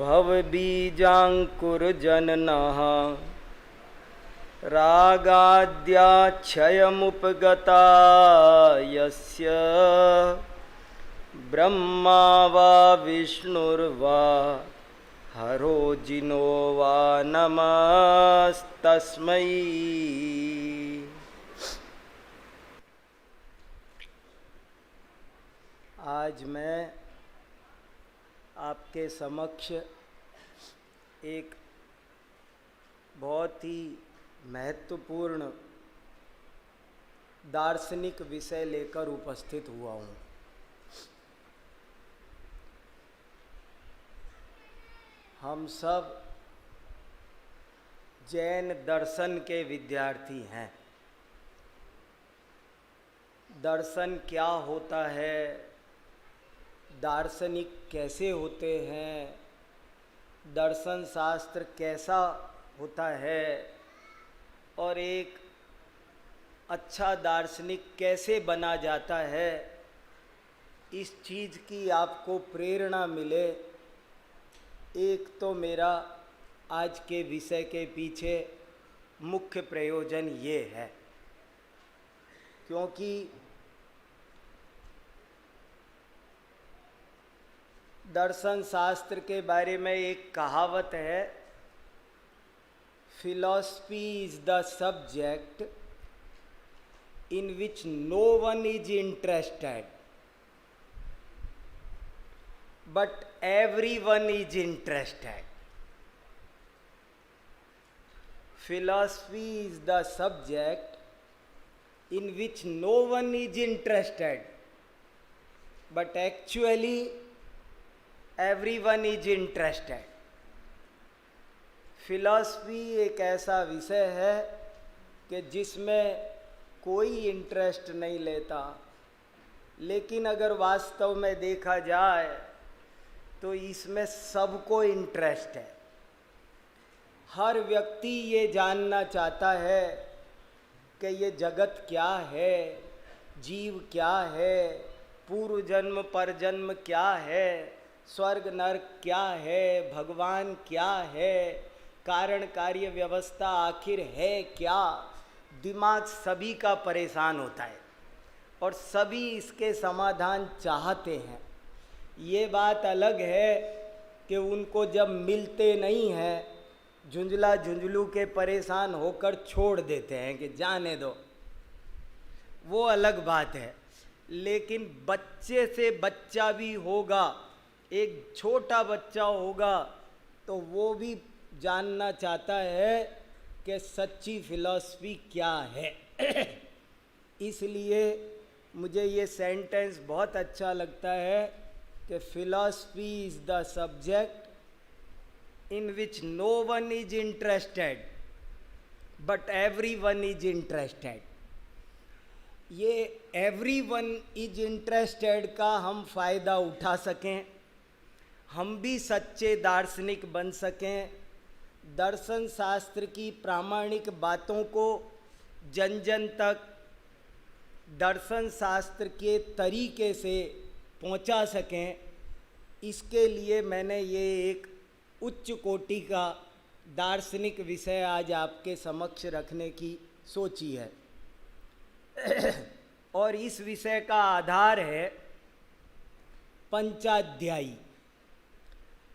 भवबीजाङ्कुरजननः रागाद्याक्षयमुपगता यस्य ब्रह्मा वा विष्णुर्वा हरो जिनो वा नमस्तस्मै। आज मैं आपके समक्ष एक बहुत ही महत्वपूर्ण दार्शनिक विषय लेकर उपस्थित हुआ हूँ। हम सब जैन दर्शन के विद्यार्थी हैं। दर्शन क्या होता है, दार्शनिक कैसे होते हैं, दर्शन शास्त्र कैसा होता है और एक अच्छा दार्शनिक कैसे बना जाता है, इस चीज़ की आपको प्रेरणा मिले, एक तो मेरा आज के विषय के पीछे मुख्य प्रयोजन ये है। क्योंकि दर्शन शास्त्र के बारे में एक कहावत है, philosophy is the subject in which no one is interested but everyone is interested. Philosophy is the subject in which no one is interested but actually everyone is interested। Philosophy एक ऐसा विषय है कि जिसमें कोई interest नहीं लेता, लेकिन अगर वास्तव में देखा जाए तो इसमें सबको इंटरेस्ट है। हर व्यक्ति ये जानना चाहता है कि ये जगत क्या है, जीव क्या है, पूर्व जन्म पर जन्म क्या है, स्वर्ग नरक क्या है, भगवान क्या है, कारण कार्य व्यवस्था आखिर है क्या। दिमाग सभी का परेशान होता है और सभी इसके समाधान चाहते हैं। ये बात अलग है कि उनको जब मिलते नहीं हैं, झुंझला झुंझलू के परेशान होकर छोड़ देते हैं कि जाने दो, वो अलग बात है। लेकिन बच्चे से बच्चा भी होगा, एक छोटा बच्चा होगा तो वो भी जानना चाहता है कि सच्ची फिलॉसफी क्या है। इसलिए मुझे ये सेंटेंस बहुत अच्छा लगता है कि philosophy is the subject in which no one is interested but everyone is interested. ये एवरी वन इज इंटरेस्टेड का हम फ़ायदा उठा सकें, हम भी सच्चे दार्शनिक बन सकें, दर्शन शास्त्र की प्रामाणिक बातों को जन जन तक दर्शन शास्त्र के तरीके से पहुंचा सकें, इसके लिए मैंने ये एक उच्च कोटि का दार्शनिक विषय आज आपके समक्ष रखने की सोची है। और इस विषय का आधार है पंचाध्यायी।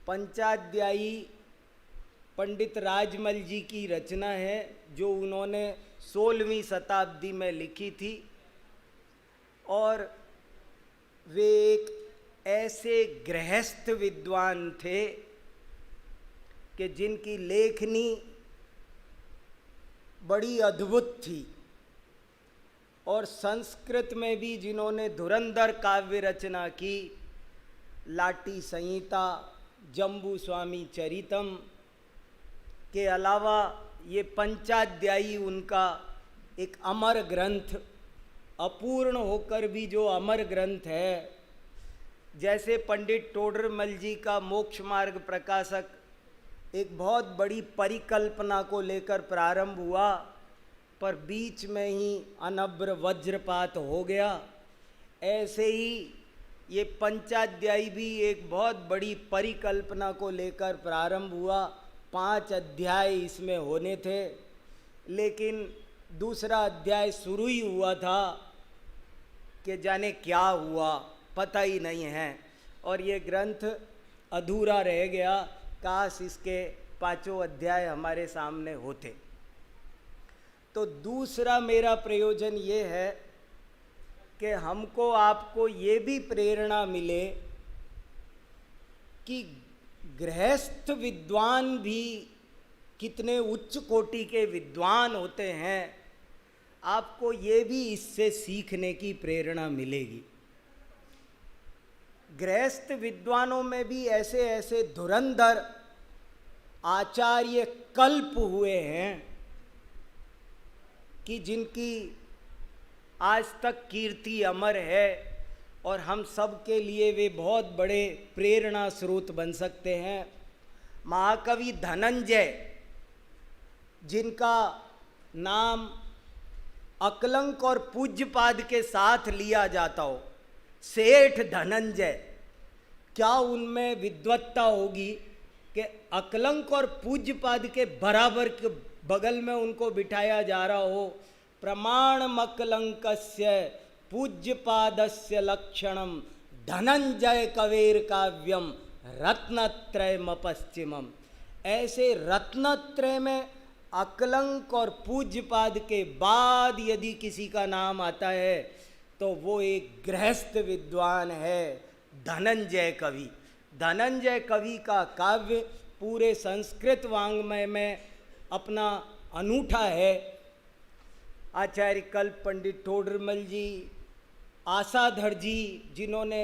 पंचाध्यायी पंडित राजमल जी की रचना है, जो उन्होंने 16वीं शताब्दी में लिखी थी। और वे एक ऐसे गृहस्थ विद्वान थे कि जिनकी लेखनी बड़ी अद्भुत थी, और संस्कृत में भी जिन्होंने धुरंधर काव्य रचना की, लाटी संहिता, जम्बू स्वामी चरितम के अलावा ये पंचाध्यायी उनका एक अमर ग्रंथ, अपूर्ण होकर भी जो अमर ग्रंथ है। जैसे पंडित टोडरमल जी का मोक्ष मार्ग प्रकाशक एक बहुत बड़ी परिकल्पना को लेकर प्रारंभ हुआ, पर बीच में ही अनब्र वज्रपात हो गया। ऐसे ही ये पंचाध्यायी भी एक बहुत बड़ी परिकल्पना को लेकर प्रारंभ हुआ। 5 अध्याय इसमें होने थे, लेकिन दूसरा अध्याय शुरू ही हुआ था कि जाने क्या हुआ, पता ही नहीं है, और ये ग्रंथ अधूरा रह गया। काश इसके 5 अध्याय हमारे सामने होते। तो दूसरा मेरा प्रयोजन ये है कि हमको आपको ये भी प्रेरणा मिले कि गृहस्थ विद्वान भी कितने उच्च कोटि के विद्वान होते हैं। आपको ये भी इससे सीखने की प्रेरणा मिलेगी। गृहस्थ विद्वानों में भी ऐसे ऐसे धुरंधर आचार्य कल्प हुए हैं कि जिनकी आज तक कीर्ति अमर है, और हम सब के लिए वे बहुत बड़े प्रेरणा स्रोत बन सकते हैं। महाकवि धनंजय, जिनका नाम अकलंक और पूज्यपाद के साथ लिया जाता हो, सेठ धनंजय, क्या उनमें विद्वत्ता होगी कि अकलंक और पूज्यपाद के बराबर के बगल में उनको बिठाया जा रहा हो। प्रमाणमकलंकस्य पूज्यपादस्य लक्षणम धनंजय कवेर काव्यम रत्नत्रयमपश्चिमम। ऐसे रत्नत्रय में अकलंक और पूज्यपाद के बाद यदि किसी का नाम आता है तो वो एक गृहस्थ विद्वान है, धनंजय कवि। धनंजय कवि का काव्य पूरे संस्कृत वाङ्मय में अपना अनूठा है। आचार्य कल्प पंडित टोडरमल जी, आसाधर जी, जिन्होंने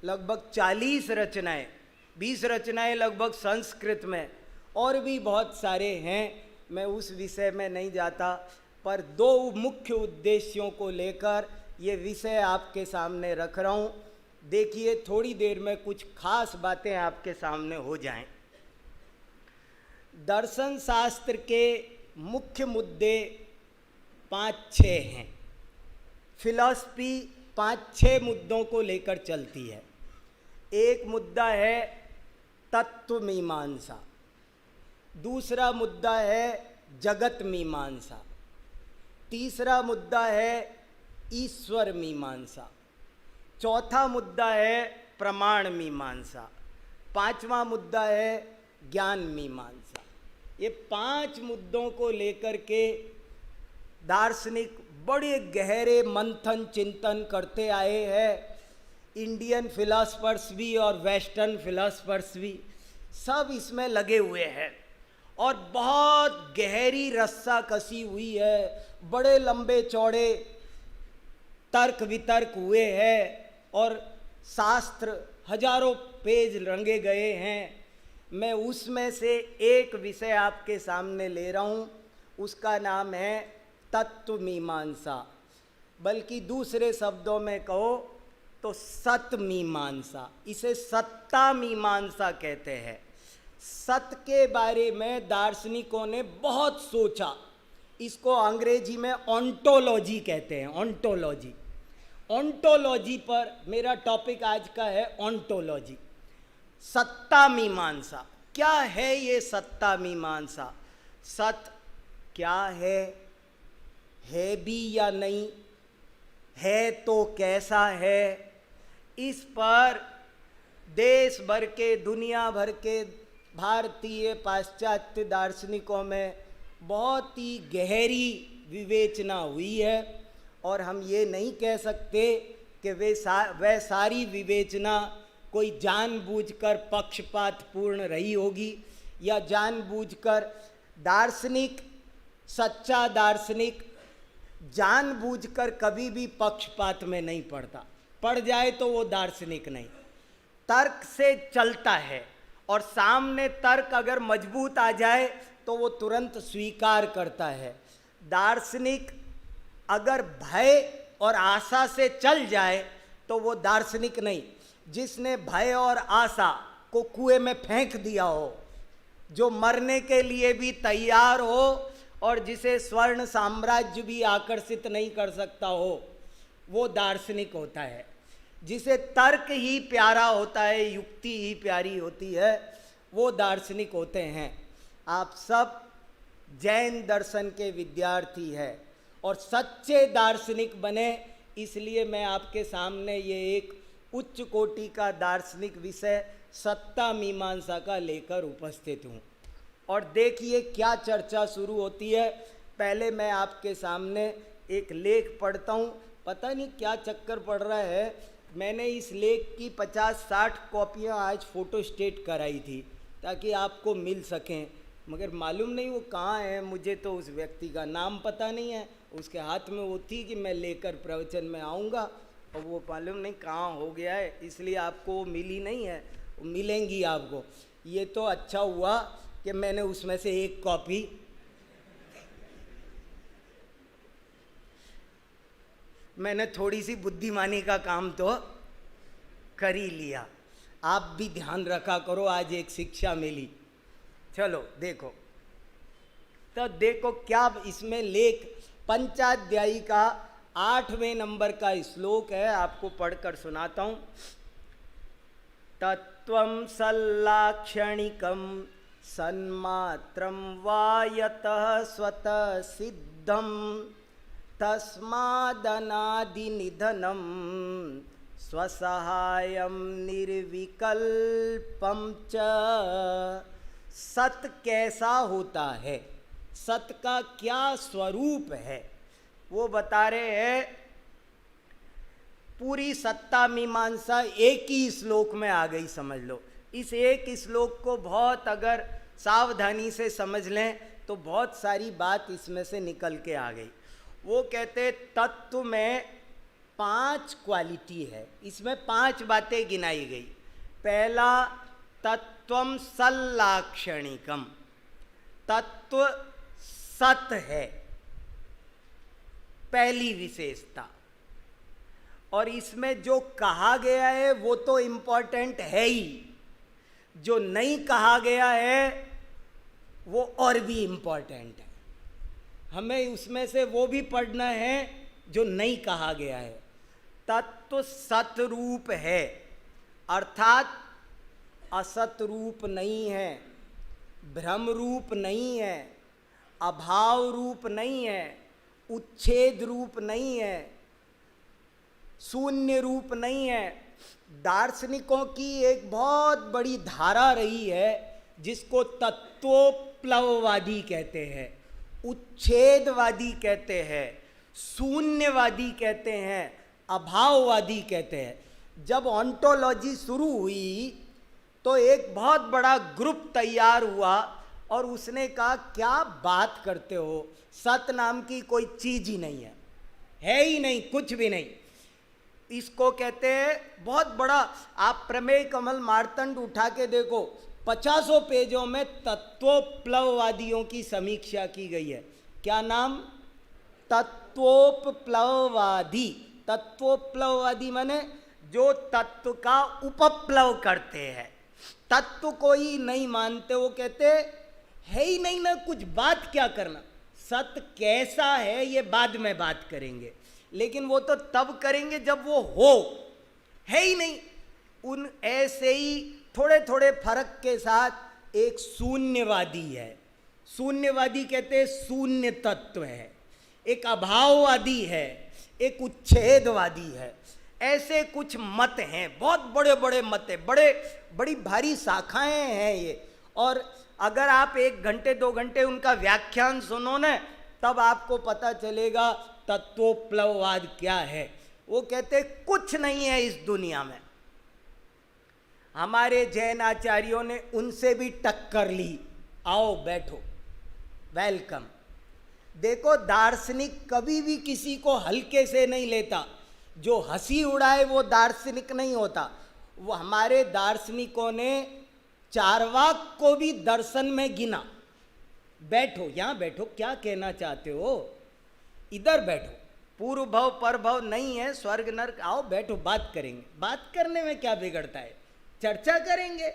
लगभग 40 रचनाएं, 20 रचनाएं लगभग संस्कृत में, और भी बहुत सारे हैं, मैं उस विषय में नहीं जाता। पर 2 मुख्य उद्देश्यों को लेकर ये विषय आपके सामने रख रहा हूँ। देखिए, थोड़ी देर में कुछ खास बातें आपके सामने हो जाएं। दर्शन शास्त्र के मुख्य मुद्दे 5-6 हैं। फिलॉसफी 5-6 मुद्दों को लेकर चलती है। एक मुद्दा है तत्व मीमांसा, दूसरा मुद्दा है जगत मीमांसा, तीसरा मुद्दा है ईश्वर मीमांसा, चौथा मुद्दा है प्रमाण मीमांसा, 5वां मुद्दा है ज्ञान मीमांसा। ये 5 मुद्दों को लेकर के दार्शनिक बड़े गहरे मंथन चिंतन करते आए हैं। इंडियन फिलॉसफर्स भी और वेस्टर्न फिलॉसफर्स भी सब इसमें लगे हुए हैं, और बहुत गहरी रस्सा कसी हुई है। बड़े लंबे चौड़े तर्क वितर्क हुए हैं, और शास्त्र हजारों पेज रंगे गए हैं। मैं उसमें से एक विषय आपके सामने ले रहा हूँ, उसका नाम है तत्व मीमांसा, बल्कि दूसरे शब्दों में कहो तो सत मीमांसा। इसे सत्ता मीमांसा कहते हैं। सत्य के बारे में दार्शनिकों ने बहुत सोचा। इसको अंग्रेजी में ऑन्टोलॉजी कहते हैं, ऑन्टोलॉजी। ऑन्टोलॉजी पर मेरा टॉपिक आज का है, ऑन्टोलॉजी, सत्ता मीमांसा। क्या है ये सत्ता मीमांसा? सत्य क्या है भी या नहीं, है तो कैसा है? इस पर देश भर के, दुनिया भर के भारतीय पाश्चात्य दार्शनिकों में बहुत ही गहरी विवेचना हुई है, और हम ये नहीं कह सकते कि वह सारी विवेचना कोई जानबूझकर पक्षपातपूर्ण रही होगी, या जानबूझकर दार्शनिक, सच्चा दार्शनिक जानबूझकर कभी भी पक्षपात में नहीं पड़ता। पड़ जाए तो वो दार्शनिक नहीं। तर्क से चलता है, और सामने तर्क अगर मजबूत आ जाए तो वो तुरंत स्वीकार करता है। दार्शनिक अगर भय और आशा से चल जाए तो वो दार्शनिक नहीं। जिसने भय और आशा को कुएं में फेंक दिया हो, जो मरने के लिए भी तैयार हो, और जिसे स्वर्ण साम्राज्य भी आकर्षित नहीं कर सकता हो, वो दार्शनिक होता है। जिसे तर्क ही प्यारा होता है, युक्ति ही प्यारी होती है, वो दार्शनिक होते हैं। आप सब जैन दर्शन के विद्यार्थी हैं और सच्चे दार्शनिक बने, इसलिए मैं आपके सामने ये एक उच्च कोटि का दार्शनिक विषय सत्ता मीमांसा का लेकर उपस्थित हूँ। और देखिए क्या चर्चा शुरू होती है। पहले मैं आपके सामने एक लेख पढ़ता हूँ। पता नहीं क्या चक्कर पड़ रहा है, मैंने इस लेख की 50-60 कॉपियाँ आज फोटोस्टेट कराई थी ताकि आपको मिल सकें, मगर मालूम नहीं वो कहाँ है। मुझे तो उस व्यक्ति का नाम पता नहीं है। उसके हाथ में वो थी कि मैं लेकर प्रवचन में आऊँगा, और वो मालूम नहीं कहाँ हो गया है, इसलिए आपको वो मिली नहीं है। वो मिलेंगी आपको। ये तो अच्छा हुआ कि मैंने उसमें से एक कॉपी मैंने थोड़ी सी बुद्धिमानी का काम तो कर ही लिया। आप भी ध्यान रखा करो, आज एक शिक्षा मिली। चलो देखो, तो देखो क्या इसमें लेख पंचाध्यायी का 8वें नंबर का श्लोक है, आपको पढ़कर सुनाता हूँ। तत्वं सल्लाक्षणिकं सन्मात्रं वा यतः स्वतः सिद्धं तस्मादनादिनिधनं स्वसहायं निर्विकल्पं च। सत कैसा होता है, सत का क्या स्वरूप है, वो बता रहे हैं। पूरी सत्ता मीमांसा एक ही श्लोक में आ गई, समझ लो। इस एक श्लोक को बहुत अगर सावधानी से समझ लें तो बहुत सारी बात इसमें से निकल के आ गई। वो कहते तत्व में 5 क्वालिटी है, इसमें 5 बातें गिनाई गई। पहला, तत्वम सल्लाक्षणिकम, तत्व सत है, पहली विशेषता। और इसमें जो कहा गया है वो तो इम्पोर्टेंट है ही, जो नहीं कहा गया है वो और भी इम्पोर्टेंट है। हमें उसमें से वो भी पढ़ना है जो नहीं कहा गया है। तत्व सतरूप है, अर्थात असत रूप नहीं है, भ्रम रूप नहीं है, अभाव रूप नहीं है, उच्छेद रूप नहीं है, शून्य रूप नहीं है। दार्शनिकों की एक बहुत बड़ी धारा रही है जिसको तत्वोपलववादी कहते हैं, उच्छेदवादी कहते हैं, शून्यवादी कहते हैं, अभाववादी कहते हैं। जब ऑन्टोलॉजी शुरू हुई तो एक बहुत बड़ा ग्रुप तैयार हुआ और उसने कहा क्या बात करते हो, सत नाम की कोई चीज ही नहीं है ही नहीं, कुछ भी नहीं। इसको कहते हैं बहुत बड़ा, आप प्रमेय कमल मार्तंड उठा के देखो, 50 पेजों में तत्वोपलववादियों की समीक्षा की गई है। क्या नाम? तत्वोपलववादी। तत्वोपलववादी माने जो तत्व का उपप्लव करते हैं, तत्व को ही नहीं मानते। वो कहते है ही नहीं ना, कुछ बात क्या करना, सत्य कैसा है ये बाद में बात करेंगे, लेकिन वो तो तब करेंगे जब वो हो, है ही नहीं। उन ऐसे ही थोड़े थोड़े फर्क के साथ एक शून्यवादी है, शून्यवादी कहते हैं शून्य तत्व है। एक अभाववादी है, एक उच्छेदवादी है। ऐसे कुछ मत हैं, बहुत बड़े बड़े मत हैं, बड़ी भारी शाखाएं हैं ये। और अगर आप 1 घंटे 2 घंटे उनका व्याख्यान सुनो ना, तब आपको पता चलेगा तत्वोपलववाद क्या है। वो कहते कुछ नहीं है इस दुनिया में। हमारे जैन आचार्यों ने उनसे भी टक्कर ली। आओ बैठो, वेलकम। देखो, दार्शनिक कभी भी किसी को हल्के से नहीं लेता। जो हंसी उड़ाए वो दार्शनिक नहीं होता। वो हमारे दार्शनिकों ने चार्वाक को भी दर्शन में गिना। बैठो, यहाँ बैठो, क्या कहना चाहते हो, इधर बैठो। पूर्व भव पर भव नहीं है, स्वर्ग नरक, आओ बैठो, बात करेंगे। बात करने में क्या बिगड़ता है, चर्चा करेंगे।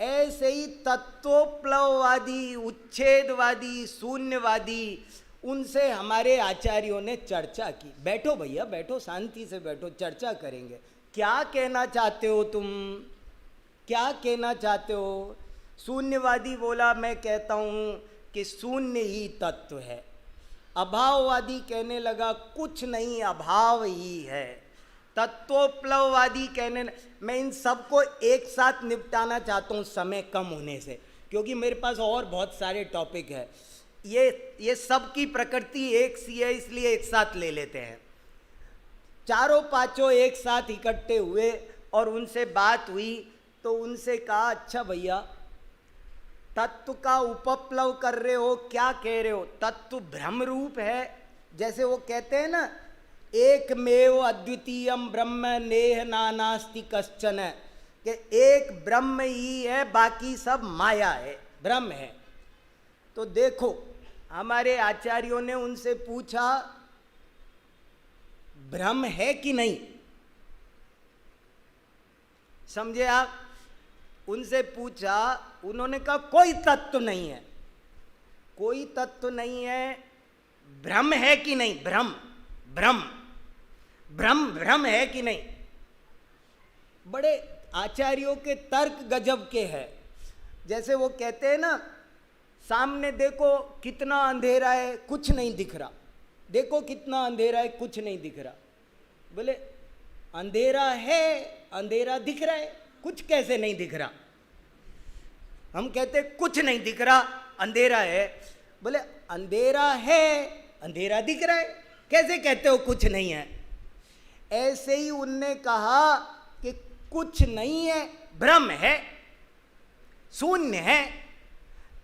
ऐसे ही तत्वोपलववादी, उच्छेदवादी, शून्यवादी, उनसे हमारे आचार्यों ने चर्चा की। बैठो भैया, बैठो, शांति से बैठो, चर्चा करेंगे। क्या कहना चाहते हो तुम, क्या कहना चाहते हो? शून्यवादी बोला, मैं कहता हूँ कि शून्य ही तत्व है। अभाववादी कहने लगा कुछ नहीं, अभाव ही है। तत्वोपलववादी कहने, मैं इन सबको एक साथ निपटाना चाहता हूँ समय कम होने से, क्योंकि मेरे पास और बहुत सारे टॉपिक है। ये सब की प्रकृति एक सी है, इसलिए एक साथ ले लेते हैं। चारों पांचों एक साथ इकट्ठे हुए और उनसे बात हुई, तो उनसे कहा, अच्छा भैया, तत्व का उपप्लव कर रहे हो, क्या कह रहे हो? तत्व भ्रम रूप है। जैसे वो कहते हैं ना, एकमेव अद्वितीयम ब्रह्म नेह नानास्ति कश्चन, कि एक ब्रह्म ही है, बाकी सब माया है, ब्रह्म है। तो देखो, हमारे आचार्यों ने उनसे पूछा, भ्रम है कि नहीं? समझे आप? उनसे पूछा, उन्होंने कहा कोई तत्व नहीं है, कोई तत्व नहीं है। भ्रम है कि नहीं? भ्रम भ्रम भ्रम भ्रम है कि नहीं? बड़े आचार्यों के तर्क गजब के हैं। जैसे वो कहते हैं ना, सामने देखो कितना अंधेरा है, कुछ नहीं दिख रहा। देखो कितना अंधेरा है, कुछ नहीं दिख रहा। बोले अंधेरा है, अंधेरा दिख रहा है, कुछ कैसे नहीं दिख रहा? हम कहते कुछ नहीं दिख रहा, अंधेरा है। बोले अंधेरा है, अंधेरा दिख रहा है, कैसे कहते हो कुछ नहीं है? ऐसे ही उनने कहा कि कुछ नहीं है, भ्रम है, शून्य है।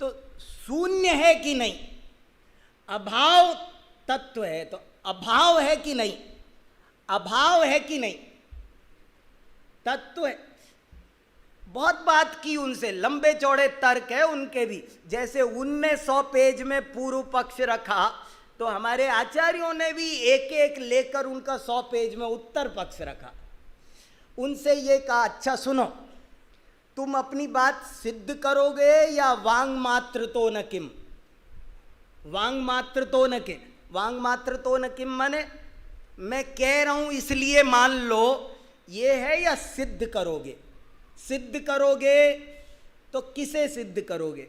तो शून्य है कि नहीं? अभाव तत्व है, तो अभाव है कि नहीं? अभाव है कि नहीं? तत्व है। बहुत बात की उनसे, लंबे चौड़े तर्क है उनके भी। जैसे उनने 100 पेज में पूर्व पक्ष रखा, तो हमारे आचार्यों ने भी एक एक लेकर उनका 100 पेज में उत्तर पक्ष रखा। उनसे ये कहा, अच्छा सुनो, तुम अपनी बात सिद्ध करोगे या वांग मात्र तो न किम? वांग मात्र तो न किम, वांग मात्र तो न किम माने मैं कह रहा हूं इसलिए मान लो, ये है, या सिद्ध करोगे? सिद्ध करोगे तो किसे सिद्ध करोगे?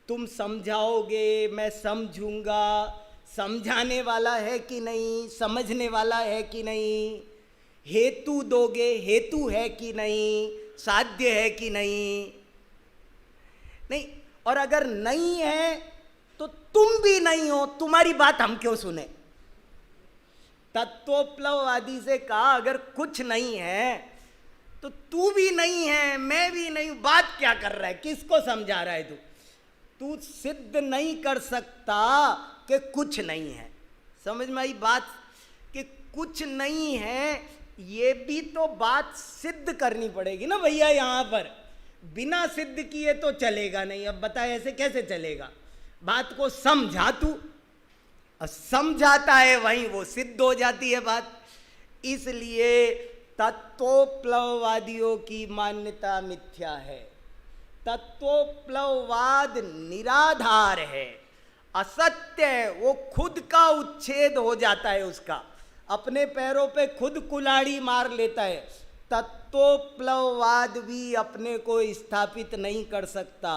तुम समझाओगे, मैं समझूंगा, समझाने वाला है कि नहीं, समझने वाला है कि नहीं, हेतु दोगे, हेतु है कि नहीं, साध्य है कि नहीं? नहीं। और अगर नहीं है तो तुम भी नहीं हो, तुम्हारी बात हम क्यों सुने? तत्वोपलववादी से कहा, अगर कुछ नहीं है तो तू भी नहीं है, मैं भी नहीं, बात क्या कर रहा है, किसको समझा रहा है तू? तू सिद्ध नहीं कर सकता कि कुछ नहीं है। समझ में आई बात? कि कुछ नहीं है, ये भी तो बात सिद्ध करनी पड़ेगी ना भैया। यहाँ पर बिना सिद्ध किए तो चलेगा नहीं। अब बता, ऐसे कैसे चलेगा? बात को समझा तू, समझाता है वहीं वो सिद्ध हो जाती है बात। इसलिए तत्वोपलववादियों की मान्यता मिथ्या है। तत्वोपलववाद निराधार है, असत्य है, वो खुद का उच्छेद हो जाता है, उसका अपने पैरों पे खुद कुल्हाड़ी मार लेता है। तत्वोपलववाद भी अपने को स्थापित नहीं कर सकता।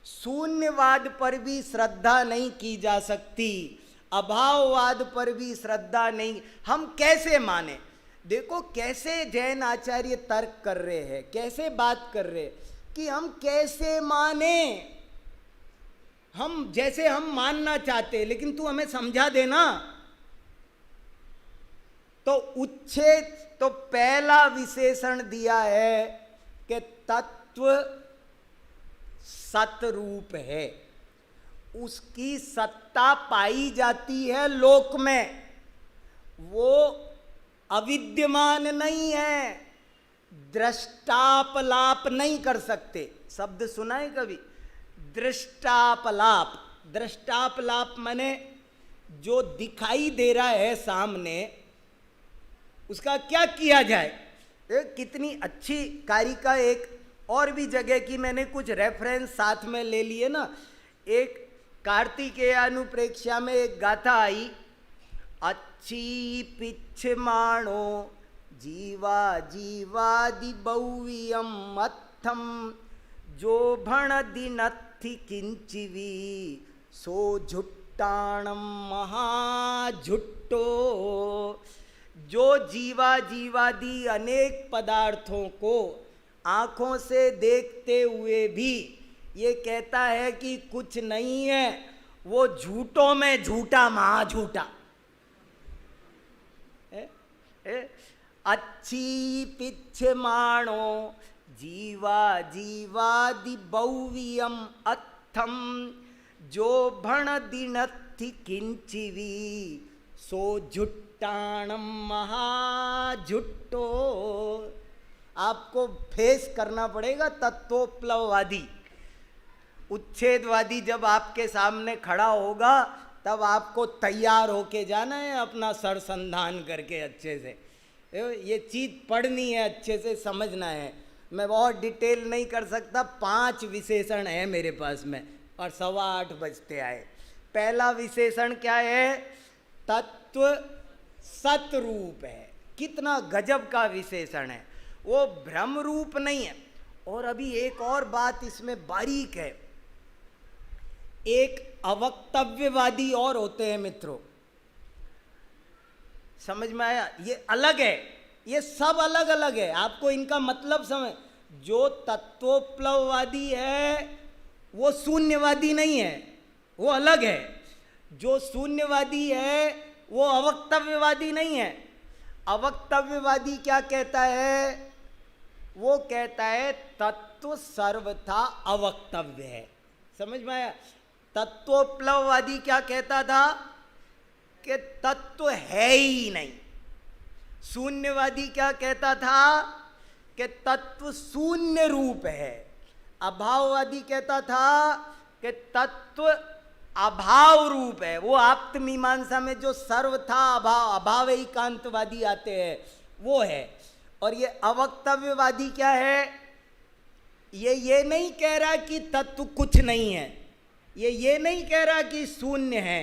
शून्यवाद पर भी श्रद्धा नहीं की जा सकती, अभाववाद पर भी श्रद्धा नहीं। हम कैसे माने? देखो कैसे जैन आचार्य तर्क कर रहे हैं, कैसे बात कर रहे हैं कि हम कैसे माने। हम जैसे हम मानना चाहते हैं, लेकिन तू हमें समझा देना। तो उच्छेद, तो पहला विशेषण दिया है कि तत्व सतरूप है, उसकी सत्ता पाई जाती है लोक में, वो अविद्यमान नहीं है, दृष्टापलाप नहीं कर सकते। शब्द सुना है कभी? दृष्टापलाप। दृष्टापलाप माने जो दिखाई दे रहा है सामने, उसका क्या किया जाए? कितनी अच्छी कारिका। एक और भी जगह की मैंने कुछ रेफरेंस साथ में ले लिए ना। एक कार्तिकेय अनुप्रेक्षा में एक गाथा आई, अच्छी पिछ माणो जीवा जीवादि बहुवियम अत्थम जो भण दिनत्थि किंचिवी सो झुट्टाणम महाझुट्टो। जो जीवा जीवादि अनेक पदार्थों को आँखों से देखते हुए भी ये कहता है कि कुछ नहीं है, वो झूठों में झूठा महाझूठा। अच्छी पिछ माणो जीवा जीवादि बहुवियम अत्थम जो भण दिनत्थि किंचिवी सो झुट्टाणम महाझुट्टो। आपको फेस करना पड़ेगा तत्वोपलववादी, उच्छेदवादी जब आपके सामने खड़ा होगा तब आपको तैयार होके जाना है, अपना सरसंधान करके अच्छे से। ये चीज़ पढ़नी है, अच्छे से समझना है। मैं बहुत डिटेल नहीं कर सकता, 5 विशेषण है मेरे पास में और 8:15 बजते आए। पहला विशेषण क्या है? तत्व सतरूप है। कितना गजब का विशेषण है, वो भ्रम रूप नहीं है। और अभी एक और बात इसमें बारीक है, एक अवक्तव्यवादी और होते हैं मित्रों, समझ में आया? ये अलग है, ये सब अलग अलग है, आपको इनका मतलब समझ। जो तत्वोपलववादी है वो शून्यवादी नहीं है, वो अलग है। जो शून्यवादी है वो अवक्तव्यवादी नहीं है। अवक्तव्यवादी क्या कहता है? वो कहता है तत्व सर्वथा अवक्तव्य है। समझ में आया? तत्वोपलववादी क्या कहता था कि तत्व है ही नहीं। शून्यवादी क्या कहता था कि तत्व शून्य रूप है। अभाववादी कहता था कि तत्व अभाव रूप है। वो आप्त मीमांसा में जो सर्वथा अभाव, अभाव एकांतवादी आते हैं वो है। और ये अवक्तव्यवादी क्या है? ये नहीं कह रहा कि तत्व कुछ नहीं है, ये नहीं कह रहा कि शून्य है,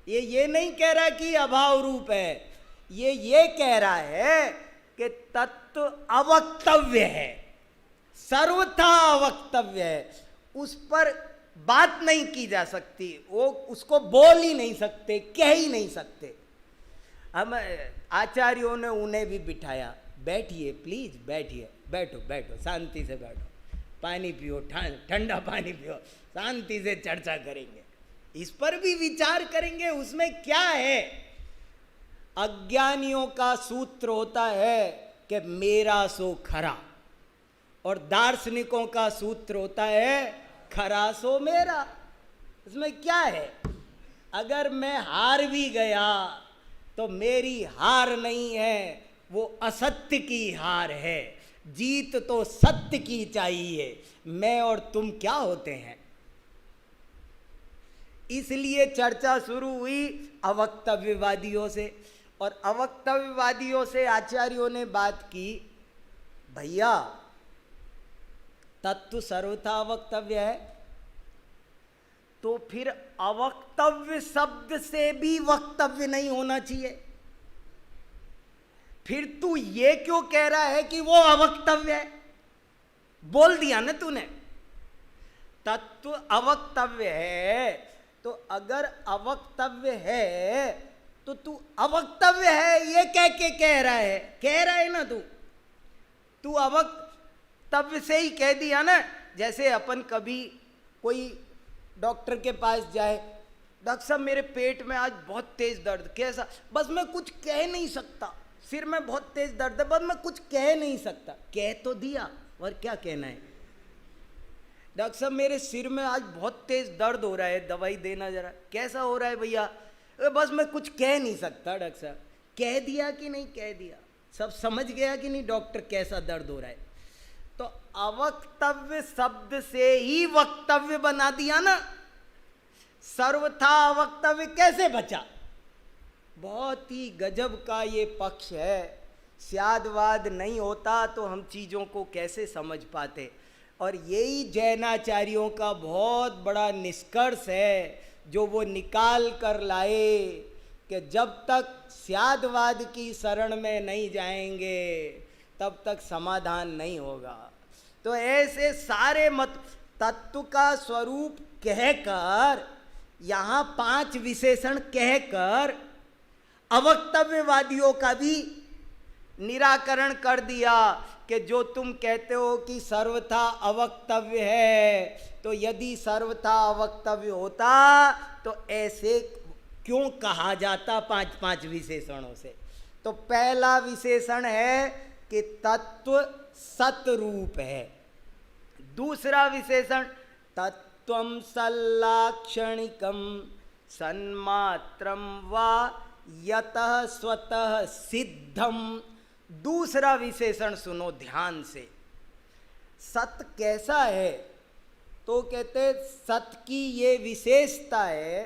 ये नहीं कह रहा कि अभाव रूप है, ये कह रहा है कि तत्व अवक्तव्य है, सर्वथा अवक्तव्य है। उस पर बात नहीं की जा सकती, वो उसको बोल ही नहीं सकते, कह ही नहीं सकते। हम आचार्यों ने उन्हें भी बिठाया, बैठिए प्लीज, बैठिए, बैठो बैठो, शांति से बैठो, पानी पियो, ठंडा पानी पियो, शांति से चर्चा करेंगे, इस पर भी विचार करेंगे। उसमें क्या है? अज्ञानियों का सूत्र होता है कि मेरा सो खरा, और दार्शनिकों का सूत्र होता है खरा सो मेरा। इसमें क्या है? अगर मैं हार भी गया तो मेरी हार नहीं है, वो असत्य की हार है। जीत तो सत्य की चाहिए, मैं और तुम क्या होते हैं? इसलिए चर्चा शुरू हुई अवक्तव्यवादियों से, और अवक्तव्यवादियों से आचार्यों ने बात की, भैया तत्व सर्वथा अवक्तव्य है, तो फिर अवक्तव्य शब्द से भी वक्तव्य नहीं होना चाहिए। फिर तू ये क्यों कह रहा है कि वो अवक्तव्य है? बोल दिया ना तूने, तत्व अवक्तव्य है, तो अगर अवक्तव्य है तो तू अवक्तव्य है ये कह रहा है ना तू अवक्तव्य से ही कह दिया ना। जैसे अपन कभी कोई डॉक्टर के पास जाए, डॉक्टर साहब मेरे पेट में आज बहुत तेज दर्द, कैसा? बस मैं कुछ कह नहीं सकता, सिर में बहुत तेज दर्द है, बस मैं कुछ कह नहीं सकता। कह तो दिया, और क्या कहना है? डॉक्टर साहब मेरे सिर में आज बहुत तेज दर्द हो रहा है, दवाई देना जरा। कैसा हो रहा है भैया? बस मैं कुछ कह नहीं सकता। डॉक्टर साहब कह दिया कि नहीं कह दिया? सब समझ गया कि नहीं डॉक्टर कैसा दर्द हो रहा है? तो अवक्तव्य शब्द से ही वक्तव्य बना दिया ना। सर्वथा अवक्तव्य कैसे बचा? बहुत ही गजब का ये पक्ष है। स्यादवाद नहीं होता तो हम चीज़ों को कैसे समझ पाते। और यही जैनाचार्यों का बहुत बड़ा निष्कर्ष है जो वो निकाल कर लाए कि जब तक स्यादवाद की शरण में नहीं जाएंगे तब तक समाधान नहीं होगा। तो ऐसे सारे मत तत्व का स्वरूप कहकर, यहाँ 5 विशेषण कहकर अवक्तव्यवादियों का भी निराकरण कर दिया कि जो तुम कहते हो कि सर्वथा अवक्तव्य है, तो यदि सर्वथा अवक्तव्य होता तो ऐसे क्यों कहा जाता 5 विशेषणों से। तो पहला विशेषण है कि तत्व सतरूप है। दूसरा विशेषण तत्वं सल्लाक्षणिकं सन्मात्रं वा यतः स्वतः सिद्धम। दूसरा विशेषण सुनो ध्यान से। सत कैसा है? तो कहते सत की ये विशेषता है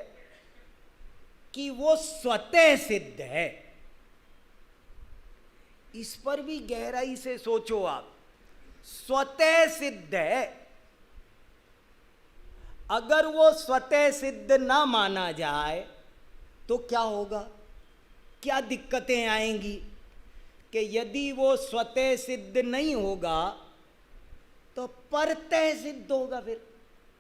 कि वो स्वतः सिद्ध है। इस पर भी गहराई से सोचो आप। स्वतः सिद्ध है। अगर वो स्वतः सिद्ध ना माना जाए तो क्या होगा? क्या दिक्कतें आएंगी? कि यदि वो स्वतः सिद्ध नहीं होगा तो परतः सिद्ध होगा। फिर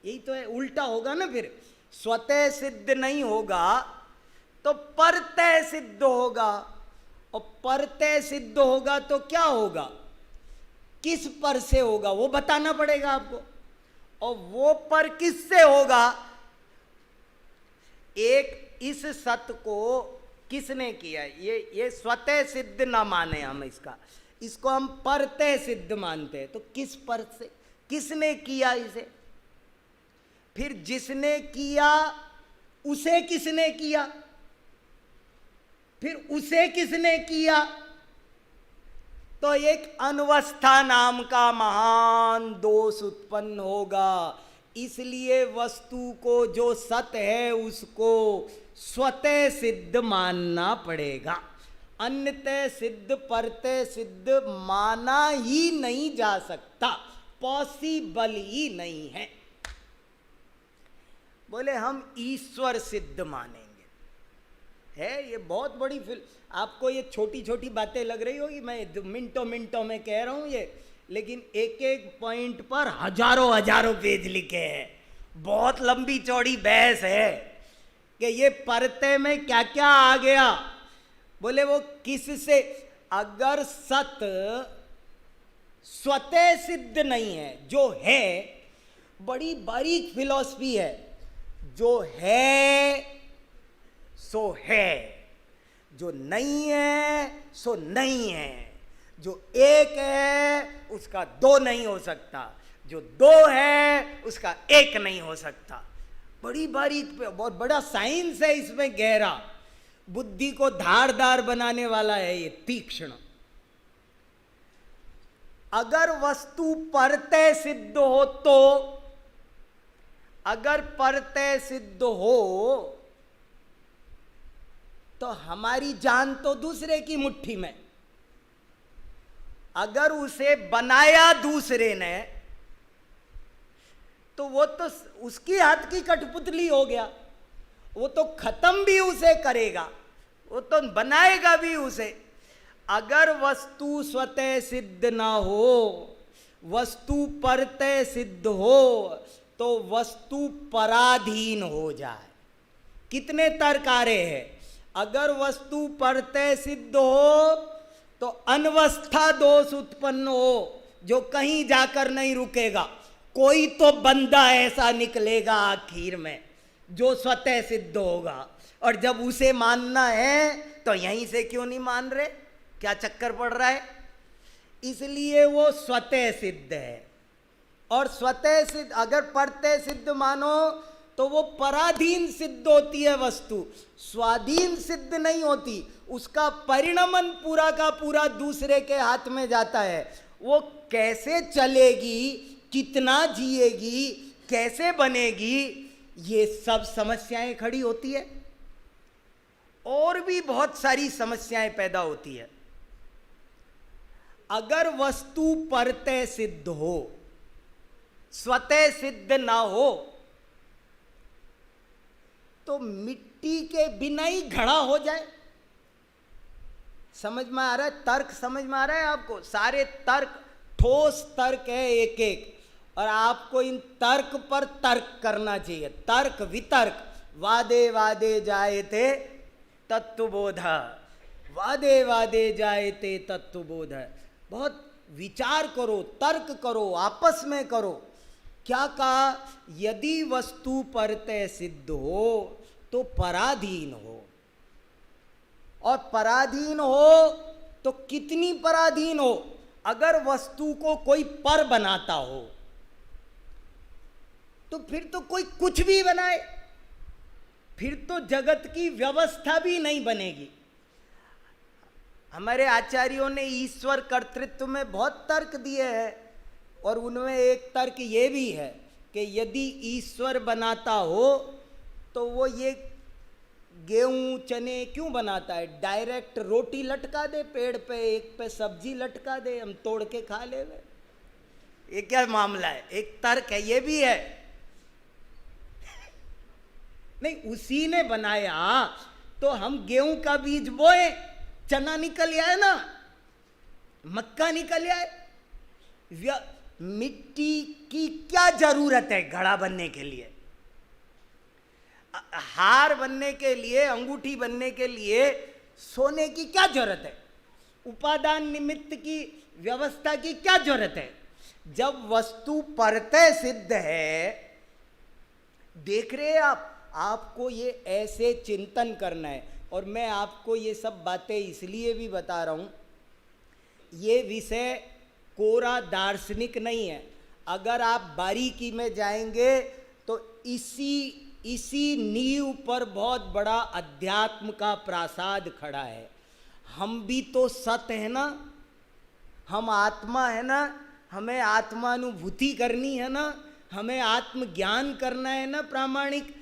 यही तो है, उल्टा होगा ना। फिर स्वतः सिद्ध नहीं होगा तो परतः सिद्ध होगा, और परतः सिद्ध होगा तो क्या होगा? किस पर से होगा वो बताना पड़ेगा आपको। और वो पर किससे होगा? एक इस सत्य को किसने किया? ये स्वतः सिद्ध ना माने हम इसको हम परतः सिद्ध मानते हैं। तो किस पर से, किसने किया इसे? फिर जिसने किया उसे किसने किया? फिर उसे किसने किया? तो एक अनवस्था नाम का महान दोष उत्पन्न होगा। इसलिए वस्तु को जो सत है उसको स्वतः सिद्ध मानना पड़ेगा। अन्यतः सिद्ध परतः सिद्ध माना ही नहीं जा सकता, पॉसिबल ही नहीं है। बोले हम ईश्वर सिद्ध मानेंगे, है ये बहुत बड़ी आपको ये छोटी छोटी बातें लग रही होगी, मैं मिनटों मिनटों में कह रहा हूं ये, लेकिन एक एक पॉइंट पर हजारों पेज लिखे हैं। बहुत लंबी चौड़ी बहस है कि ये परते में क्या क्या आ गया। बोले वो किससे? अगर सत स्वतः सिद्ध नहीं है, जो है बड़ी बारीक फिलॉसफी है, जो है सो है, जो नहीं है सो नहीं है, जो एक है उसका दो नहीं हो सकता, जो दो है उसका एक नहीं हो सकता। बड़ी बारीक पे बहुत बड़ा साइंस है इसमें, गहरा, बुद्धि को धारदार बनाने वाला है ये, तीक्ष्ण। अगर वस्तु परतः सिद्ध हो तो, अगर परतः सिद्ध हो तो हमारी जान तो दूसरे की मुट्ठी में। अगर उसे बनाया दूसरे ने तो वो तो उसकी हाथ की कठपुतली हो गया, वो तो खत्म भी उसे करेगा, वो तो बनाएगा भी उसे। अगर वस्तु स्वतः सिद्ध ना हो, वस्तु परतः सिद्ध हो, तो वस्तु पराधीन हो जाए। कितने तर्क आ रहे हैं? अगर वस्तु परतः सिद्ध हो तो अनवस्था दोष उत्पन्न हो, जो कहीं जाकर नहीं रुकेगा। कोई तो बंदा ऐसा निकलेगा आखिर में जो स्वतः सिद्ध होगा, और जब उसे मानना है तो यहीं से क्यों नहीं मान रहे? क्या चक्कर पड़ रहा है? इसलिए वो स्वतः सिद्ध है। और स्वतः सिद्ध, अगर परतः सिद्ध मानो तो वो पराधीन सिद्ध होती है वस्तु, स्वाधीन सिद्ध नहीं होती। उसका परिणमन पूरा का पूरा दूसरे के हाथ में जाता है। वो कैसे चलेगी, कितना जिएगी, कैसे बनेगी, ये सब समस्याएं खड़ी होती है। और भी बहुत सारी समस्याएं पैदा होती है। अगर वस्तु परतः सिद्ध हो, स्वतः सिद्ध ना हो, तो मिट्टी के बिना ही घड़ा हो जाए। समझ में आ रहा है? तर्क समझ में आ रहा है आपको? सारे तर्क ठोस तर्क है एक एक, और आपको इन तर्क पर तर्क करना चाहिए। तर्क वितर्क, वादे वादे जायते तत्वबोध, वादे वादे जायते तत्वबोध। बहुत विचार करो, तर्क करो, आपस में करो। क्या कहा? यदि वस्तु परतः सिद्ध हो तो पराधीन हो, और पराधीन हो तो कितनी पराधीन हो? अगर वस्तु को कोई पर बनाता हो तो फिर तो कोई कुछ भी बनाए, फिर तो जगत की व्यवस्था भी नहीं बनेगी। हमारे आचार्यों ने ईश्वर कर्तृत्व में बहुत तर्क दिए हैं, और उनमें एक तर्क ये भी है कि यदि ईश्वर बनाता हो तो वो ये गेहूं चने क्यों बनाता है? डायरेक्ट रोटी लटका दे पेड़ पे, एक पे सब्जी लटका दे, हम तोड़ के खा ले। ये क्या मामला है? एक तर्क है, ये भी है। नहीं, उसी ने बनाया तो हम गेहूं का बीज बोए, चना निकल आए ना, मक्का निकल आए। मिट्टी की क्या जरूरत है घड़ा बनने के लिए? हार बनने के लिए, अंगूठी बनने के लिए सोने की क्या जरूरत है? उपादान निमित्त की व्यवस्था की क्या जरूरत है? जब वस्तु परतः सिद्ध है, देख रहे हैं आप, आपको ये ऐसे चिंतन करना है। और मैं आपको ये सब बातें इसलिए भी बता रहा हूं, ये विषय कोरा दार्शनिक नहीं है। अगर आप बारीकी में जाएंगे तो इसी नींव पर बहुत बड़ा अध्यात्म का प्रासाद खड़ा है। हम भी तो सत है ना, हम आत्मा है ना, हमें आत्मानुभूति करनी है ना, हमें आत्मज्ञान करना है ना प्रामाणिक।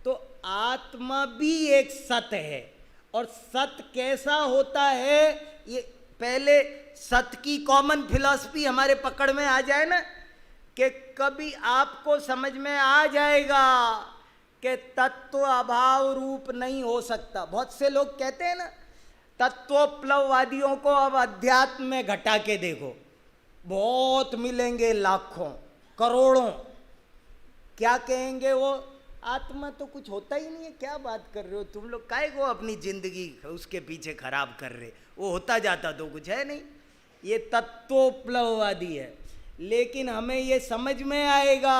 तो आत्मा भी एक सत है, और सत कैसा होता है? ये पहले सत की कॉमन फिलॉसफी हमारे पकड़ में आ जाए ना, कि कभी आपको समझ में आ जाएगा कि तत्व अभाव रूप नहीं हो सकता। बहुत से लोग कहते हैं ना, तत्वोपलववादियों को अब अध्यात्म में घटा के देखो, बहुत मिलेंगे, लाखों करोड़ों। क्या कहेंगे वो? आत्मा तो कुछ होता ही नहीं है, क्या बात कर रहे हो तुम लोग? काहे को अपनी जिंदगी उसके पीछे खराब कर रहे? वो होता जाता तो कुछ है नहीं। ये तत्वोपलववादी है। लेकिन हमें ये समझ में आएगा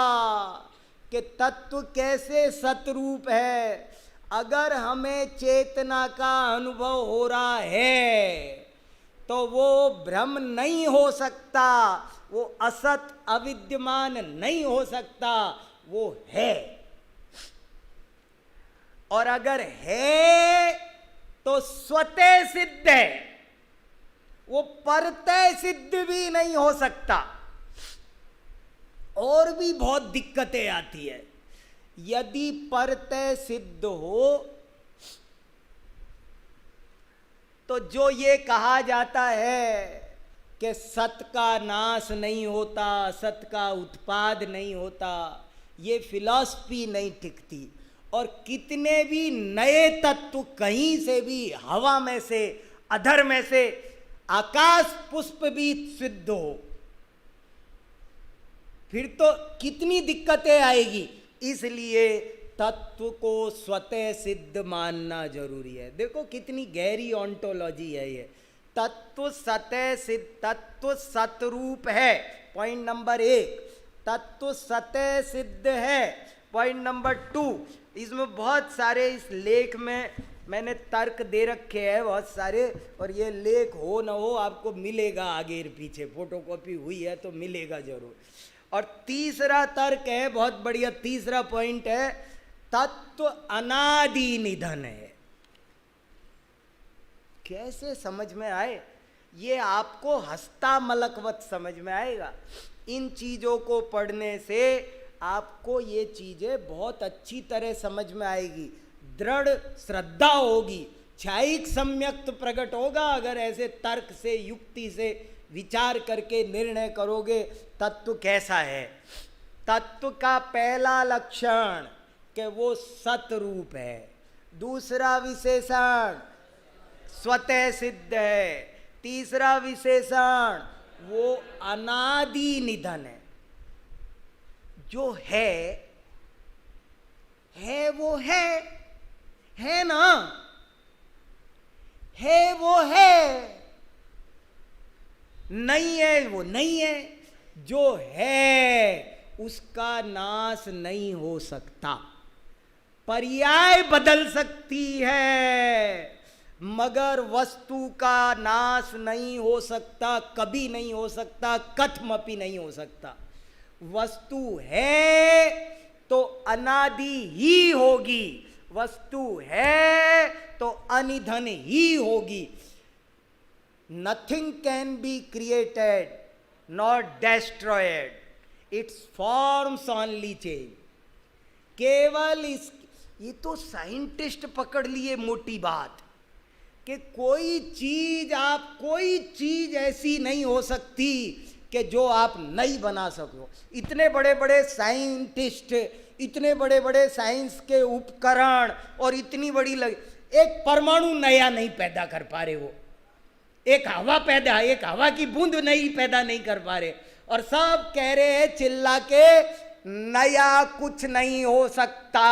कि तत्व कैसे सतरूप है। अगर हमें चेतना का अनुभव हो रहा है तो वो भ्रम नहीं हो सकता, वो असत अविद्यमान नहीं हो सकता, वो है। और अगर है तो स्वतः सिद्ध है, वो परतः सिद्ध भी नहीं हो सकता। और भी बहुत दिक्कतें आती है। यदि परतः सिद्ध हो तो जो ये कहा जाता है कि सत का नाश नहीं होता, सत का उत्पाद नहीं होता, ये फिलॉसफी नहीं टिकती। और कितने भी नए तत्व कहीं से भी, हवा में से, अधर में से, आकाश पुष्प भी सिद्ध हो, फिर तो कितनी दिक्कतें आएगी। इसलिए तत्व को स्वतः सिद्ध मानना जरूरी है। देखो कितनी गहरी ऑन्टोलॉजी है ये। तत्व स्वतः सिद्ध, तत्व सतरूप है, पॉइंट नंबर 1। तत्व स्वतः सिद्ध है, पॉइंट नंबर 2। इसमें बहुत सारे, इस लेख में मैंने तर्क दे रखे हैं बहुत सारे, और ये लेख हो न हो आपको मिलेगा आगे पीछे, फोटोकॉपी हुई है तो मिलेगा जरूर। और तीसरा तर्क है बहुत बढ़िया, तीसरा पॉइंट है, तत्व अनादि निधन है। कैसे समझ में आए? ये आपको हस्तामलकवत समझ में आएगा। इन चीजों को पढ़ने से आपको ये चीजें बहुत अच्छी तरह समझ में आएगी, दृढ़ श्रद्धा होगी, छायिक सम्यक्त प्रकट होगा। अगर ऐसे तर्क से, युक्ति से विचार करके निर्णय करोगे तत्व कैसा है। तत्व का पहला लक्षण कि वो सतरूप है। दूसरा विशेषण स्वतः सिद्ध है, तीसरा विशेषण वो अनादि निधन है। जो है वो है ना, है वो है, नहीं है वो नहीं है। जो है उसका नाश नहीं हो सकता, पर्याय बदल सकती है मगर वस्तु का नाश नहीं हो सकता, कभी नहीं हो सकता, कथमपि नहीं हो सकता। वस्तु है तो अनादि ही होगी, वस्तु है तो अनिधन ही होगी। Nothing can be created not destroyed, it's forms only change. केवल इस, ये तो साइंटिस्ट पकड़ लिए मोटी बात कि कोई चीज ऐसी नहीं हो सकती कि जो आप नहीं बना सको। इतने बड़े बड़े साइंटिस्ट, इतने बड़े बड़े साइंस के उपकरण और इतनी बड़ी एक परमाणु नया नहीं पैदा कर पा रहे वो, एक हवा की बूंद पैदा नहीं कर पा रहे, और सब कह रहे हैं चिल्ला के नया कुछ नहीं हो सकता।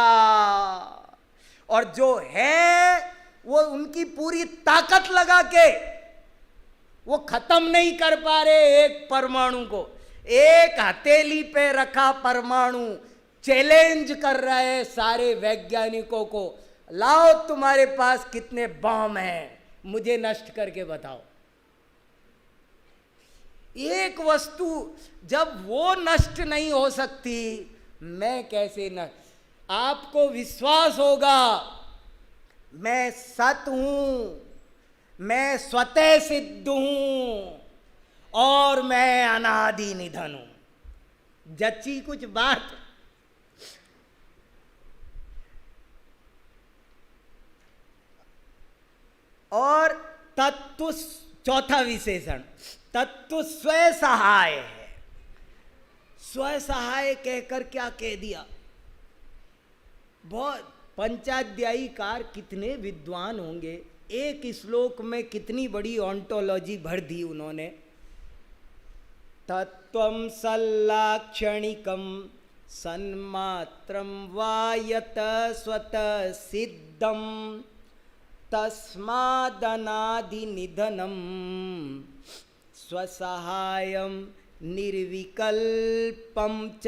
और जो है वो उनकी पूरी ताकत लगा के वो खत्म नहीं कर पा रहे एक परमाणु को। एक हथेली पे रखा परमाणु चैलेंज कर रहा है सारे वैज्ञानिकों को, लाओ तुम्हारे पास कितने बम हैं, मुझे नष्ट करके बताओ। एक वस्तु जब वो नष्ट नहीं हो सकती, मैं कैसे नष्ट। आपको विश्वास होगा मैं सत हूं, मैं स्वतः सिद्ध हूं और मैं अनादि निधन हूं। जच्ची कुछ बात। और तत्व, चौथा विशेषण तत्व स्वयं सहाय है। स्वयं सहाय कहकर क्या कह दिया, बहुत पंचाध्यायीकार कितने विद्वान होंगे, एक श्लोक में कितनी बड़ी ऑन्टोलॉजी भर दी उन्होंने। तत्वं सल्लाक्षणिकं सन्मात्रं वा यत स्वतः सिद्धं तस्मादनादि निधनम स्वसहायम निर्विकल्पम च।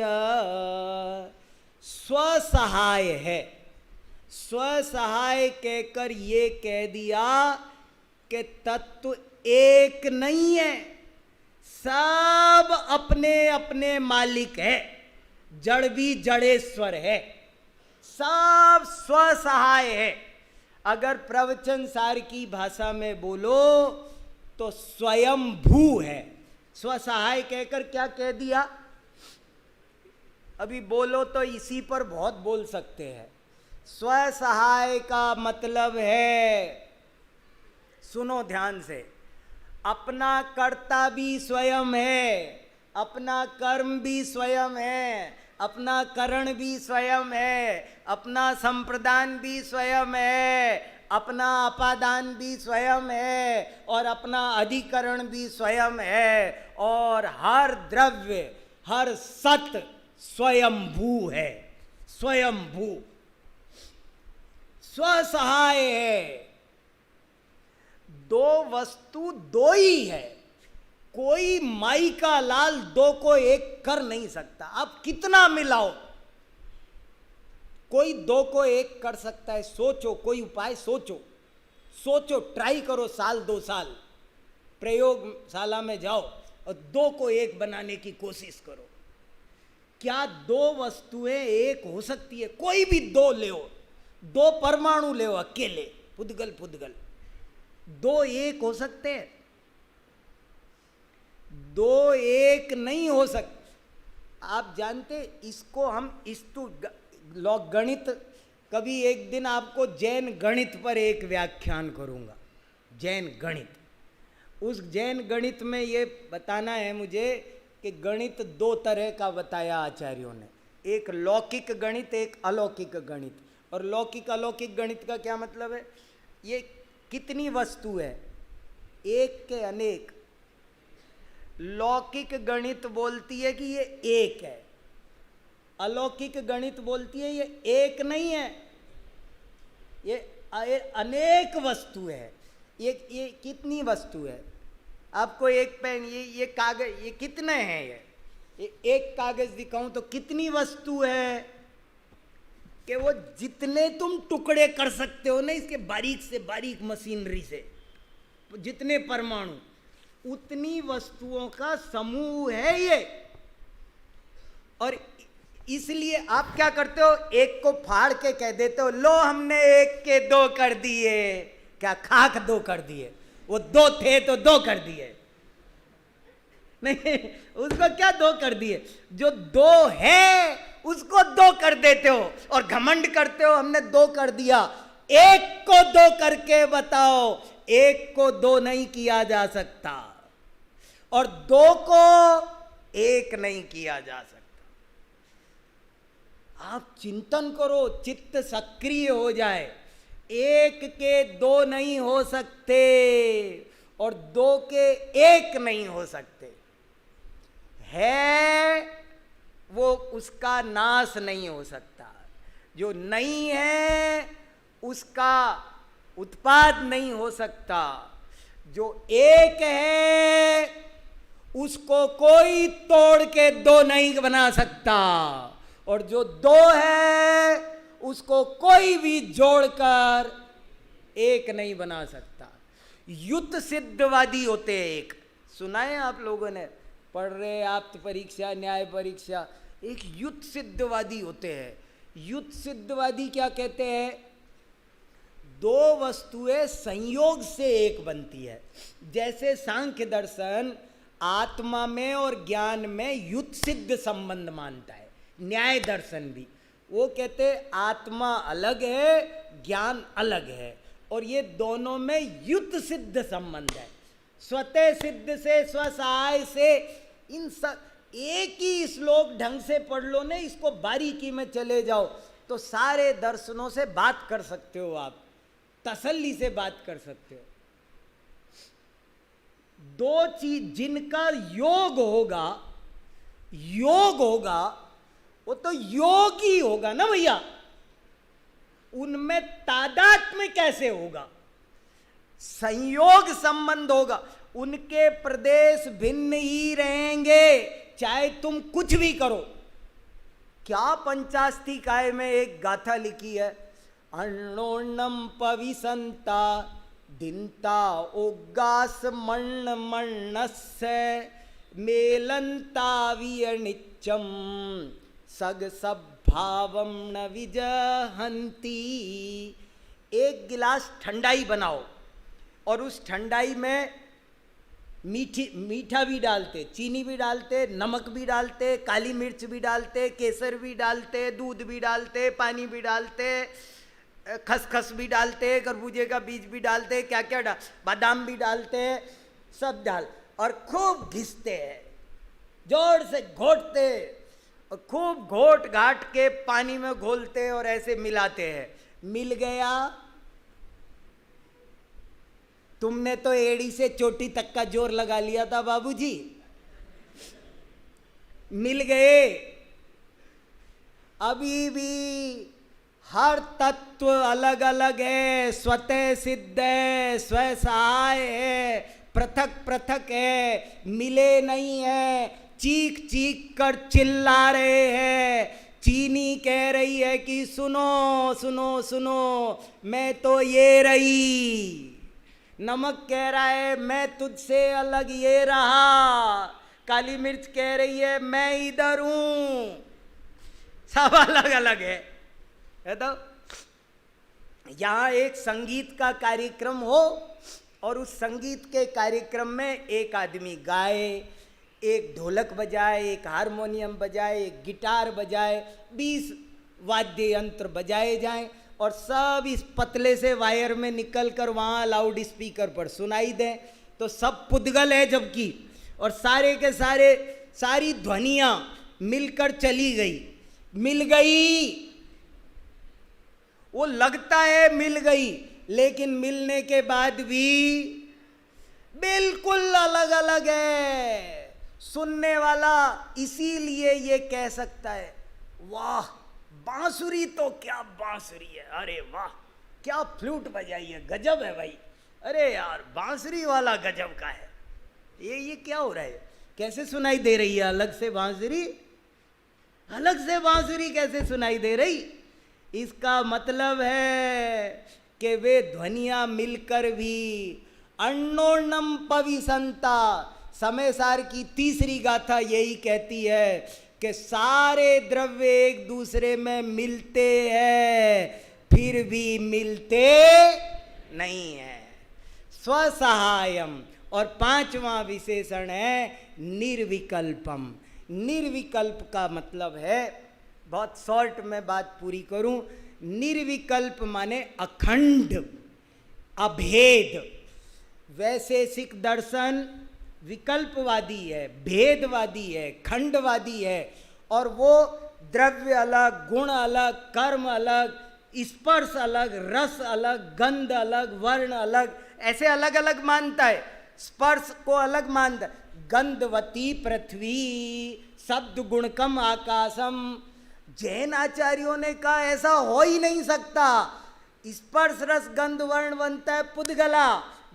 स्वसहाय है, स्वसहाय कहकर ये कह दिया कि तत्व एक नहीं है, सब अपने अपने मालिक है। जड़ भी जड़ेश्वर है, सब स्वसहाय है। अगर प्रवचन सार की भाषा में बोलो तो स्वयं भू है। स्वसहाय कहकर क्या कह दिया, अभी बोलो तो इसी पर बहुत बोल सकते हैं। स्वसहाय का मतलब है, सुनो ध्यान से, अपना कर्ता भी स्वयं है, अपना कर्म भी स्वयं है, अपना करण भी स्वयं है, अपना संप्रदान भी स्वयं है, अपना अपादान भी स्वयं है और अपना अधिकरण भी स्वयं है। और हर द्रव्य, हर सत स्वयंभू है, स्वयंभू, स्वसहाय है। दो वस्तु दो ही है, कोई माई का लाल दो को एक कर नहीं सकता। आप कितना मिलाओ, कोई दो को एक कर सकता है। सोचो, कोई उपाय सोचो, सोचो, ट्राई करो, साल 2 साल प्रयोगशाला में जाओ और दो को एक बनाने की कोशिश करो। क्या दो वस्तुएं एक हो सकती है? कोई भी दो ले, दो परमाणु ले अकेले, पुद्गल पुद्गल, दो एक हो सकते हैं? दो एक नहीं हो सकते। आप जानते, इसको हम गणित, कभी एक दिन आपको जैन गणित पर एक व्याख्यान करूंगा, जैन गणित। उस जैन गणित में ये बताना है मुझे कि गणित 2 तरह का बताया आचार्यों ने, एक लौकिक गणित, एक अलौकिक गणित। और लौकिक अलौकिक गणित का क्या मतलब है? ये कितनी वस्तु है? एक के अनेक। लौकिक गणित बोलती है कि ये एक है, अलौकिक गणित बोलती है ये एक नहीं है, ये अनेक वस्तु है। ये कितनी वस्तु है? आपको एक पेन, ये कागज, ये कितने हैं? ये एक कागज दिखाऊं तो कितनी वस्तु है? कि वो जितने तुम टुकड़े कर सकते हो ना इसके बारीक से बारीक मशीनरी से, जितने परमाणु, उतनी वस्तुओं का समूह है ये। और इसलिए आप क्या करते हो? एक को फाड़ के कह देते हो लो हमने एक के दो कर दिए। क्या खाक दो कर दिए? वो दो थे तो दो कर दिए? नहीं, उसको क्या दो कर दिए? जो दो है उसको दो कर देते हो और घमंड करते हो हमने दो कर दिया। एक को दो करके बताओ, एक को दो नहीं किया जा सकता और दो को एक नहीं किया जा सकता। आप चिंतन करो, चित्त सक्रिय हो जाए। एक के दो नहीं हो सकते और दो के एक नहीं हो सकते। है वो, उसका नाश नहीं हो सकता। जो नहीं है उसका उत्पाद नहीं हो सकता। जो एक है उसको कोई तोड़ के दो नहीं बना सकता और जो दो है उसको कोई भी जोड़कर एक नहीं बना सकता। युत सिद्धवादी होते हैं एक। सुना है आप लोगों ने? पढ़ रहे आप्त परीक्षा, न्याय परीक्षा। एक युत सिद्धवादी होते हैं। युत सिद्धवादी क्या कहते हैं? दो वस्तुएं संयोग से एक बनती है। जैसे सांख्य दर्शन आत्मा में और ज्ञान में युत सिद्ध संबंध मानता है, न्याय दर्शन भी। वो कहते हैं आत्मा अलग है, ज्ञान अलग है और ये दोनों में युत सिद्ध संबंध है। स्वतः सिद्ध से, स्वसहाय से, इन सब एक ही श्लोक ढंग से पढ़ लो ना, इसको बारीकी में चले जाओ तो सारे दर्शनों से बात कर सकते हो, आप तसल्ली से बात कर सकते हो। दो चीज जिनका योग होगा, योग होगा, वो तो योगी होगा ना भैया। उनमें तादात्म्य कैसे होगा? संयोग संबंध होगा। उनके प्रदेश भिन्न ही रहेंगे चाहे तुम कुछ भी करो। क्या पंचास्तिकाय में एक गाथा लिखी है, अण्णोन्नम पविसंता दिनता उग्गास मर्ण मर्णस्य मेलंता वियनिच्चम सग सब भावम न विजहंती। एक गिलास ठंडाई बनाओ और उस ठंडाई में मीठा भी डालते, चीनी भी डालते, नमक भी डालते, काली मिर्च भी डालते, केसर भी डालते, दूध भी डालते, पानी भी डालते, खसखस भी डालते, खरबूजे का बीज भी डालते, क्या क्या डाल, बादाम भी डालते, सब डाल और खूब घिसते हैं, जोर से घोटते और खूब घोट घाट के पानी में घोलते और ऐसे मिलाते हैं। मिल गया? तुमने तो एड़ी से चोटी तक का जोर लगा लिया था बाबूजी। मिल गए? अभी भी हर तत्व अलग अलग है, स्वतः सिद्ध है, स्वसहाय है, पृथक पृथक है, मिले नहीं है। चीख चीख कर चिल्ला रहे हैं। चीनी कह रही है कि सुनो सुनो सुनो, मैं तो ये रही। नमक कह रहा है मैं तुझसे अलग ये रहा। काली मिर्च कह रही है मैं इधर हूं। सब अलग अलग है तो यहां एक संगीत का कार्यक्रम हो और उस संगीत के कार्यक्रम में एक आदमी गाए, एक ढोलक बजाए, एक हारमोनियम बजाए, एक गिटार बजाए, 20 वाद्य यंत्र बजाए जाएं और सब इस पतले से वायर में निकल कर वहाँ लाउड स्पीकर पर सुनाई दें तो सब पुद्गल है जबकि, और सारे के सारे सारी ध्वनियाँ मिलकर चली गई, मिल गई। वो लगता है मिल गई, लेकिन मिलने के बाद भी बिल्कुल अलग अलग है। सुनने वाला इसीलिए ये कह सकता है, वाह बांसुरी तो क्या बांसुरी है, अरे वाह क्या फ्लूट बजाई है, गजब है भाई, अरे यार बांसुरी वाला गजब का है। ये क्या हो रहा है, कैसे सुनाई दे रही है अलग से बांसुरी, अलग से बांसुरी कैसे सुनाई दे रही? इसका मतलब है कि वे ध्वनियां मिलकर भी अन्नोन्नम पविसंता। समय सार की तीसरी गाथा यही कहती है कि सारे द्रव्य एक दूसरे में मिलते हैं फिर भी मिलते नहीं है। स्वसहायम। और पांचवा विशेषण है निर्विकल्पम। निर्विकल्प का मतलब है, बहुत शॉर्ट में बात पूरी करूं, निर्विकल्प माने अखंड, अभेद। वैशेषिक दर्शन विकल्पवादी है, भेदवादी है, खंडवादी है, और वो द्रव्य अलग, गुण अलग, कर्म अलग, स्पर्श अलग, रस अलग, गंध अलग, वर्ण अलग, ऐसे अलग अलग मानता है। स्पर्श को अलग मानता है, गंधवती पृथ्वी, शब्द गुणकम आकाशम। जैन आचार्यों ने कहा ऐसा हो ही नहीं सकता, स्पर्श रस गंध वर्ण बनता है पुद्गला,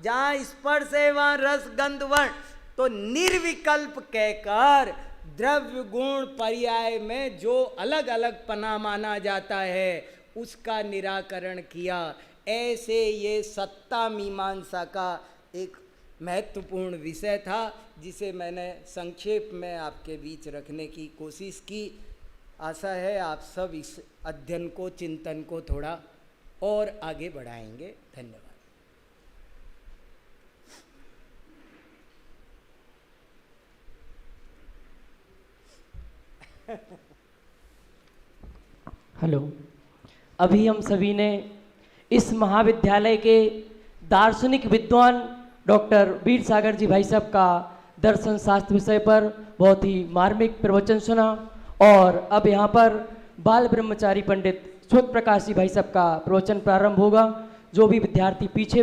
जहाँ स्पर्श है वहाँ रस गंध वर्ण। तो निर्विकल्प कहकर द्रव्य गुण पर्याय में जो अलग अलग पना माना जाता है उसका निराकरण किया। ऐसे ये सत्ता मीमांसा का एक महत्वपूर्ण विषय था जिसे मैंने संक्षेप में आपके बीच रखने की कोशिश की। आशा है आप सब इस अध्ययन को, चिंतन को थोड़ा और आगे बढ़ाएंगे। धन्यवाद। हेलो, अभी हम सभी ने इस महाविद्यालय के दार्शनिक विद्वान डॉक्टर वीर सागर जी भाई साहब का दर्शन शास्त्र विषय पर बहुत ही मार्मिक प्रवचन सुना, और अब यहाँ पर बाल ब्रह्मचारी पंडित स्वत प्रकाश जी भाई साहब का प्रवचन प्रारंभ होगा। जो भी विद्यार्थी पीछे